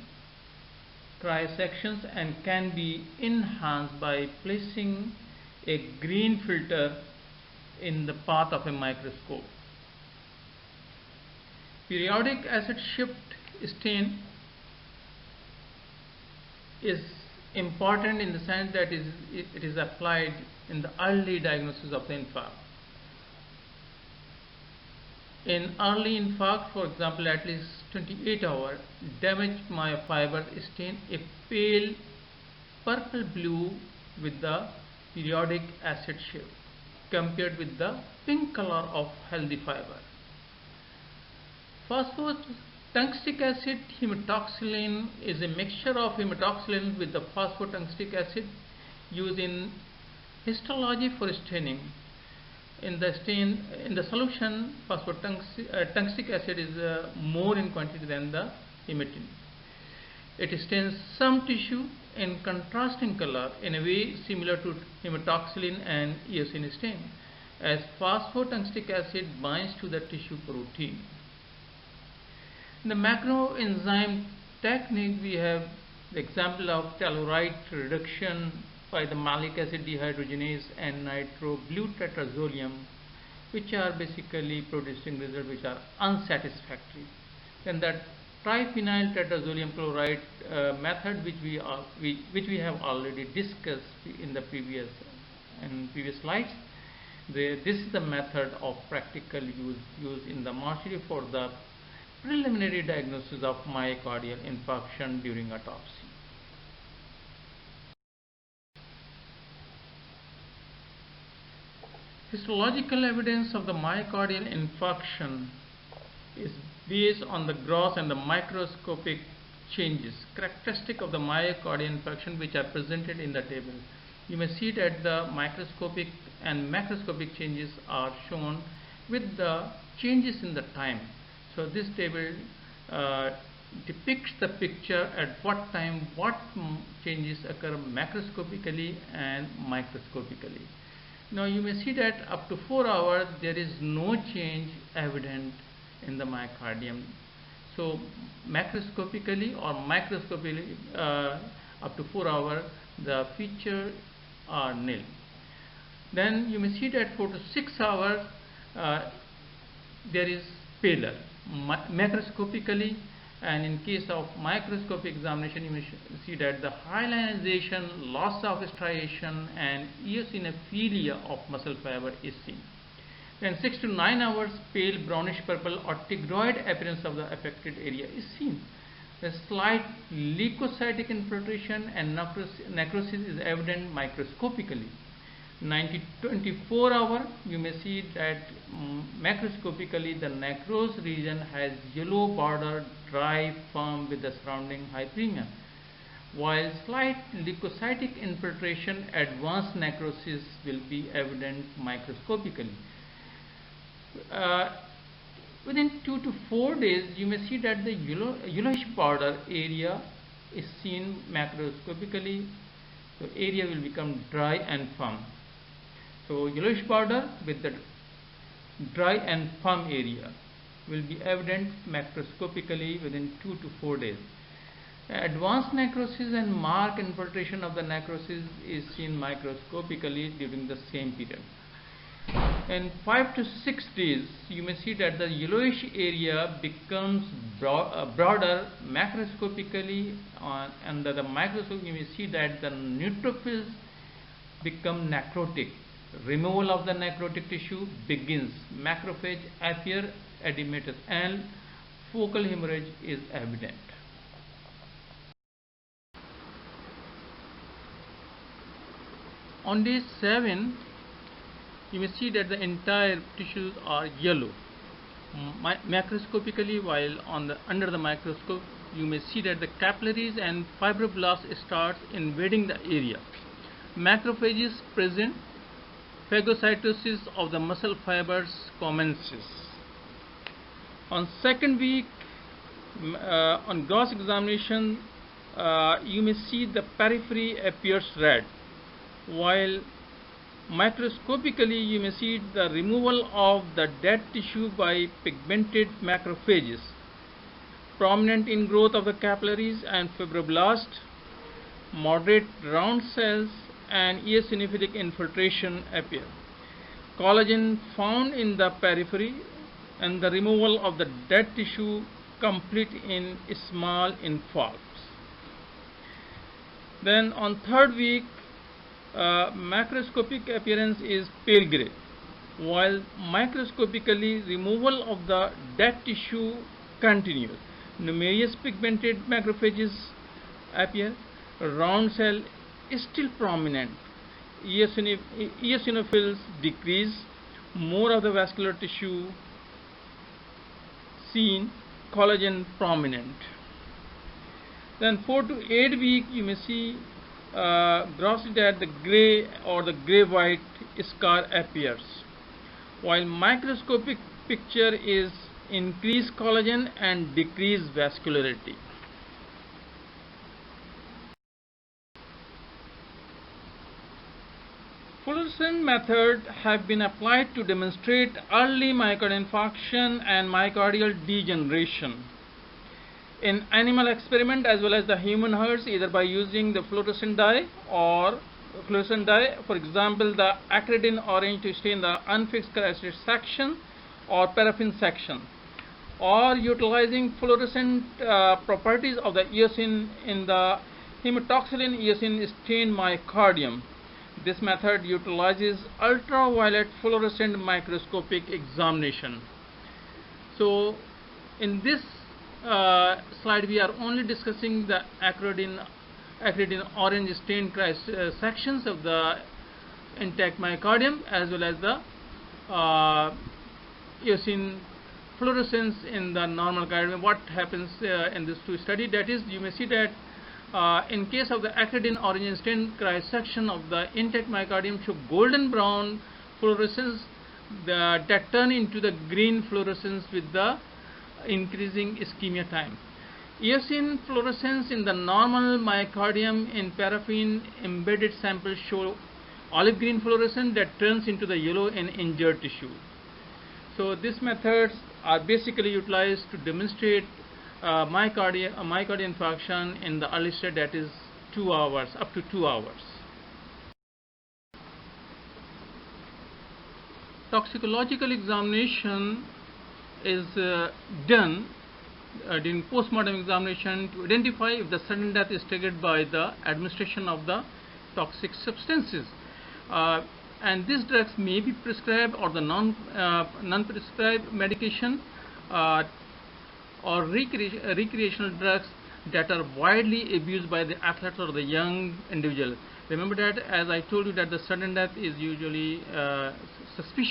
triassections, and can be enhanced by placing a green filter in the path of a microscope. Periodic acid shift stain is important in the sense that it is applied in the early diagnosis of the infarct. In early infarct, for example, at least 28-hour damaged myofiber stain a pale purple blue with the periodic acid shift compared with the pink color of healthy fiber. Phosphotungstic acid hematoxylin is a mixture of hematoxylin with the phosphotungstic acid used in histology for staining. In the solution, phosphotungstic acid is more in quantity than the hematine. It stains some tissue in contrasting color in a way similar to hematoxylin and eosin stain, as phosphotungstic acid binds to the tissue protein. In the macroenzyme technique, we have the example of tellurite reduction by the malic acid dehydrogenase and nitroglutatazolium, which are basically producing results which are unsatisfactory. Then that triphenyl tetrazolium chloride method, which we have already discussed in the previous slides. This is the method of practical use in the mortuary for the preliminary diagnosis of myocardial infarction during autopsy. Histological evidence of the myocardial infarction is based on the gross and the microscopic changes characteristic of the myocardial infarction, which are presented in the table. You may see that the microscopic and macroscopic changes are shown with the changes in the time. So this table depicts the picture at what time what changes occur macroscopically and microscopically. Now you may see that up to 4 hours there is no change evident in the myocardium. So macroscopically or microscopically up to 4 hours the features are nil. Then you may see that 4 to 6 hours there is pallor macroscopically, and in case of microscopic examination you may see that the hyalinization, loss of striation and eosinophilia of muscle fiber is seen. Then 6 to 9 hours pale brownish purple or tigroid appearance of the affected area is seen. The slight leukocytic infiltration and necrosis is evident microscopically. 24 hour you may see that macroscopically the necrose region has yellow border, dry, firm with the surrounding hyperemia, while slight leukocytic infiltration, advanced necrosis will be evident microscopically. Within 2 to 4 days you may see that the yellowish border area is seen macroscopically. So area will become dry and firm. So yellowish border with the dry and firm area will be evident macroscopically within 2 to 4 days. Advanced necrosis and marked infiltration of the necrosis is seen microscopically during the same period. In 5 to 6 days you may see that the yellowish area becomes broader macroscopically. Under the microscope you may see that the neutrophils become necrotic. Removal of the necrotic tissue begins. Macrophage appear edematous and focal hemorrhage is evident. On day 7 you may see that the entire tissues are yellow macroscopically, while under the microscope you may see that the capillaries and fibroblasts starts invading the area. Macrophages present. Phagocytosis of the muscle fibers commences. On second week, on gross examination, you may see the periphery appears red, while microscopically you may see the removal of the dead tissue by pigmented macrophages, prominent ingrowth of the capillaries and fibroblasts, moderate round cells and eosinophilic infiltration appear. Collagen found in the periphery and the removal of the dead tissue complete in small infarcts. Then on third week, macroscopic appearance is pale gray, while microscopically removal of the dead tissue continues. Numerous pigmented macrophages appear. Round cell is still prominent. Eosinophils decrease. More of the vascular tissue seen. Collagen prominent. Then 4 to 8 week, you may see grossly that the gray or the gray-white scar appears, while microscopic picture is increased collagen and decreased vascularity. Fluorescent methods have been applied to demonstrate early myocardial infarction and myocardial degeneration in animal experiment as well as the human herds, either by using the fluorescent dye or fluorescent dye, for example the acridine orange to stain the unfixed carotid section or paraffin section, or utilizing fluorescent properties of the eosin in the hematoxylin eosin stained myocardium. This method utilizes ultraviolet fluorescent microscopic examination. So in this slide we are only discussing the acridine orange stained sections of the intact myocardium as well as the eosin fluorescence in the normal cardium. What happens in this two study, that is, you may see that in case of the acridine orange stained section of the intact myocardium show golden brown fluorescence that turn into the green fluorescence with the increasing ischemia time. Eosin fluorescence in the normal myocardium in paraffin embedded samples show olive green fluorescence that turns into the yellow in injured tissue. So these methods are basically utilized to demonstrate myocardial infarction in the early stage, that is 2 hours, up to 2 hours. Toxicological examination is done during postmortem examination to identify if the sudden death is triggered by the administration of the toxic substances. And these drugs may be prescribed or the non-prescribed medication or recreational drugs that are widely abused by the athletes or the young individual. Remember that, as I told you, that the sudden death is usually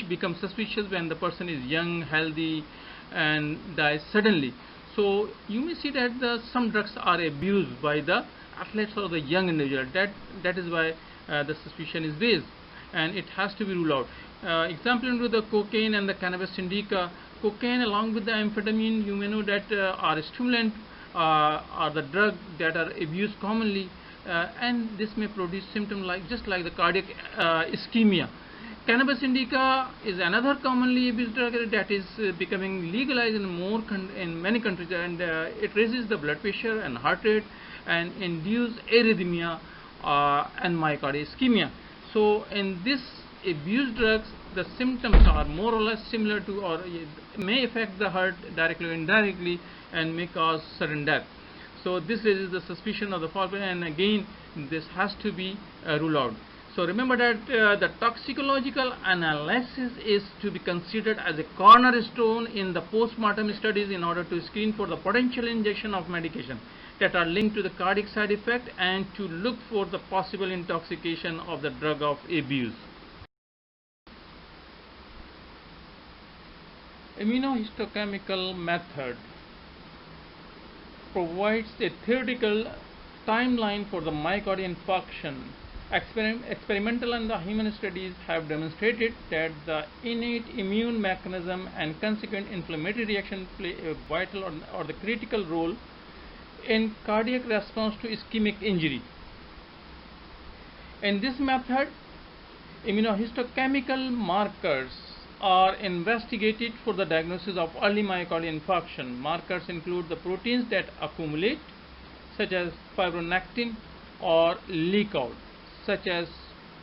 becomes suspicious when the person is young, healthy, and dies suddenly. So you may see that some drugs are abused by the athletes or the young individual. That is why the suspicion is raised, and it has to be ruled out. Example into the cocaine and the cannabis indica. Cocaine along with the amphetamine, you may know that are stimulant, are the drug that are abused commonly, and this may produce symptoms just like the cardiac ischemia. Cannabis indica is another commonly abused drug that is becoming legalized in many countries, and it raises the blood pressure and heart rate and induce arrhythmia and myocardial ischemia. So in this abused drugs, the symptoms are more or less similar to, or may affect the heart directly or indirectly and may cause sudden death. So this raises the suspicion of the foul play, and again this has to be ruled out. So remember that the toxicological analysis is to be considered as a cornerstone in the postmortem studies in order to screen for the potential injection of medication that are linked to the cardiac side effect and to look for the possible intoxication of the drug of abuse. Immunohistochemical method provides a theoretical timeline for the myocardial infarction. Experimental and the human studies have demonstrated that the innate immune mechanism and consequent inflammatory reaction play a vital or the critical role in cardiac response to ischemic injury. In this method, immunohistochemical markers are investigated for the diagnosis of early myocardial infarction. Markers include the proteins that accumulate, such as fibronectin, or leak out, such as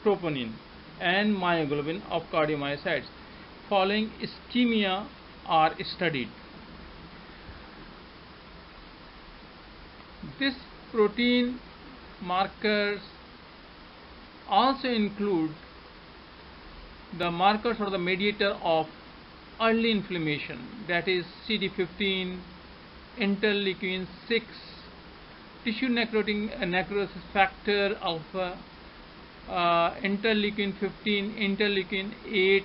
troponin and myoglobin of cardiomyocytes following ischemia are studied. This protein markers also include the markers or the mediator of early inflammation, that is CD15, interleukin 6, tissue necrosis factor alpha, interleukin 15, interleukin 8,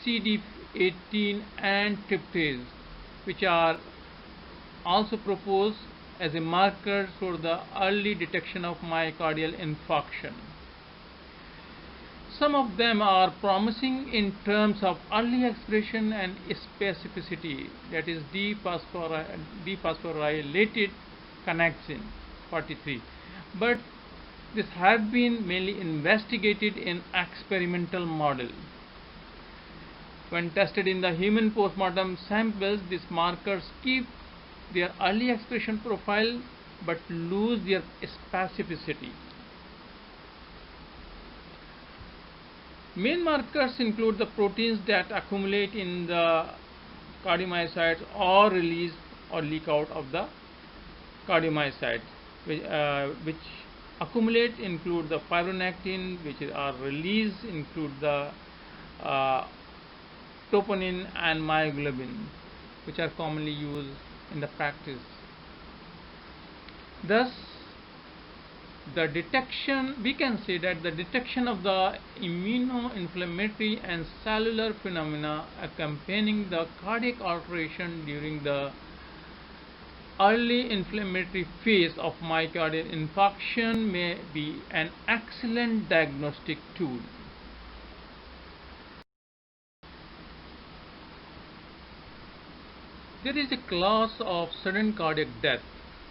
CD18 and tryptase, which are also proposed as a marker for the early detection of myocardial infarction. Some of them are promising in terms of early expression and specificity, that is dephosphorylated connexin 43, but this have been mainly investigated in experimental model. When tested in the human postmortem samples, these markers keep their early expression profile but lose their specificity. Main markers include the proteins that accumulate in the cardiomyocytes or release or leak out of the cardiomyocytes, which accumulate include the fibronectin, which are released include the troponin and myoglobin, which are commonly used in the practice. Thus, we can say that the detection of the immunoinflammatory and cellular phenomena accompanying the cardiac alteration during the early inflammatory phase of myocardial infarction may be an excellent diagnostic tool. There is a class of sudden cardiac death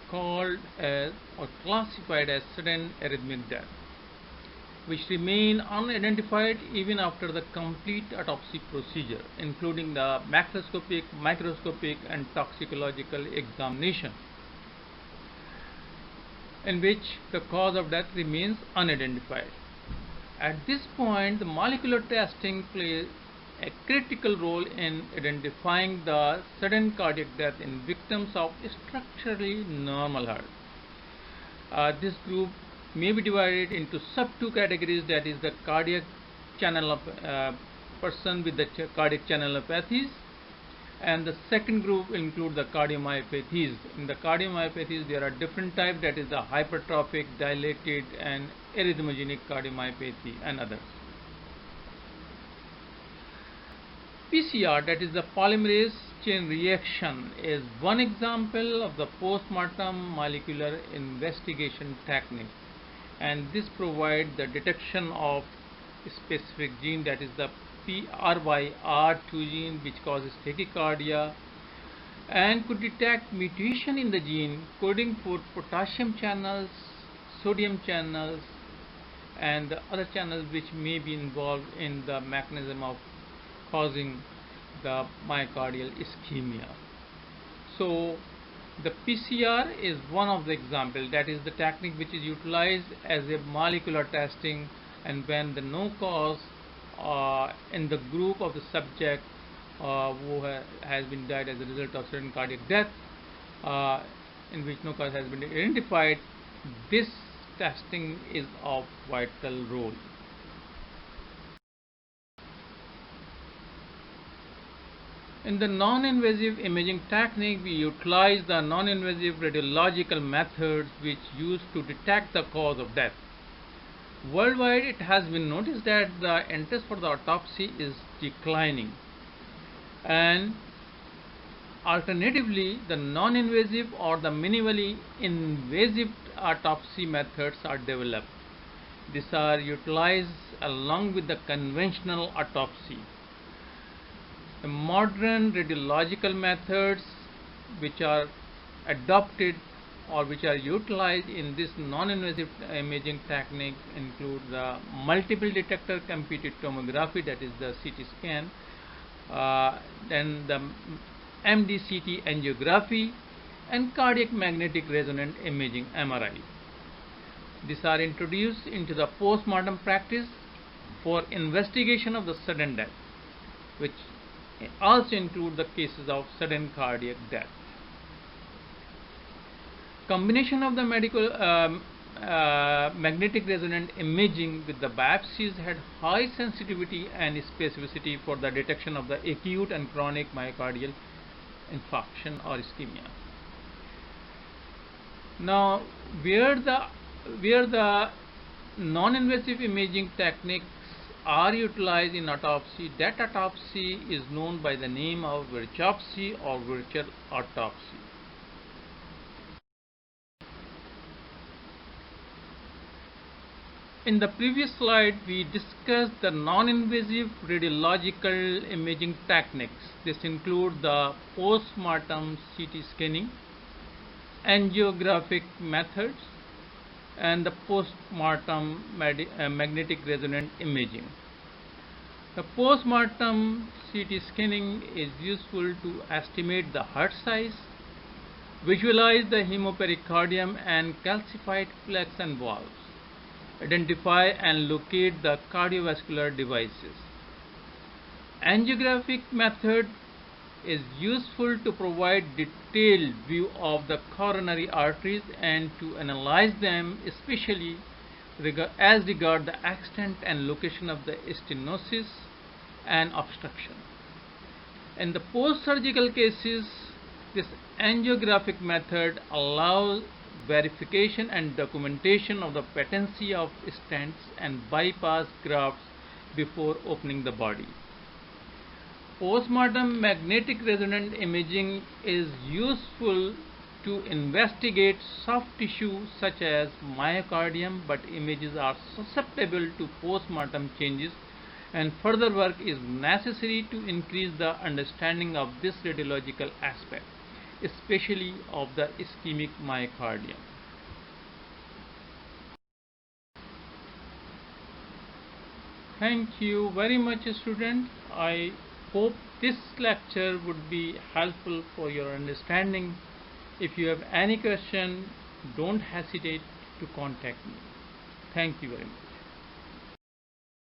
called as or classified as sudden arrhythmic death, which remain unidentified even after the complete autopsy procedure, including the macroscopic, microscopic and toxicological examination, in which the cause of death remains unidentified. At this point, the molecular testing plays a critical role in identifying the sudden cardiac death in victims of structurally normal heart. This group may be divided into sub-2 categories, that is the cardiac channel of person with the cardiac channelopathies, and the second group include the cardiomyopathies. In the cardiomyopathies there are different types, that is the hypertrophic, dilated and arrhythmogenic cardiomyopathy and others. PCR, that is the polymerase chain reaction, is one example of the postmortem molecular investigation technique, and this provides the detection of specific gene, that is the PRYR2 gene, which causes tachycardia, and could detect mutation in the gene coding for potassium channels, sodium channels and the other channels which may be involved in the mechanism of causing the myocardial ischemia. So the PCR is one of the examples, that is the technique which is utilized as a molecular testing, and when the no cause in the group of the subject who has been died as a result of sudden cardiac death, in which no cause has been identified, this testing is of vital role. In the non-invasive imaging technique, we utilize the non-invasive radiological methods which used to detect the cause of death. Worldwide, it has been noticed that the interest for the autopsy is declining, and alternatively, the non-invasive or the minimally invasive autopsy methods are developed. These are utilized along with the conventional autopsy. The modern radiological methods which are adopted or which are utilized in this non-invasive imaging technique include the multiple detector computed tomography, that is the CT scan, then the MDCT angiography and cardiac magnetic resonance imaging, MRI. These are introduced into the post-mortem practice for investigation of the sudden death, which also include the cases of sudden cardiac death. Combination of the magnetic resonant imaging with the biopsies had high sensitivity and specificity for the detection of the acute and chronic myocardial infarction or ischemia. Now, where the non-invasive imaging techniques are utilized in autopsy, that autopsy is known by the name of Virchopsy or virtual autopsy. In the previous slide, we discussed the non-invasive radiological imaging techniques. This includes the post-mortem CT scanning, angiographic methods, and the post-mortem magnetic resonant imaging. The post-mortem CT scanning is useful to estimate the heart size, visualize the hemopericardium and calcified plaques and valves, identify and locate the cardiovascular devices. Angiographic method is useful to provide detailed view of the coronary arteries and to analyze them, especially as regard the extent and location of the stenosis and obstruction. In the post-surgical cases, this angiographic method allows verification and documentation of the patency of stents and bypass grafts before opening the body. Postmortem magnetic resonant imaging is useful to investigate soft tissue such as myocardium, but images are susceptible to postmortem changes, and further work is necessary to increase the understanding of this radiological aspect, especially of the ischemic myocardium. Thank you very much, students. I hope this lecture would be helpful for your understanding. If you have any question, don't hesitate to contact me. Thank you very much.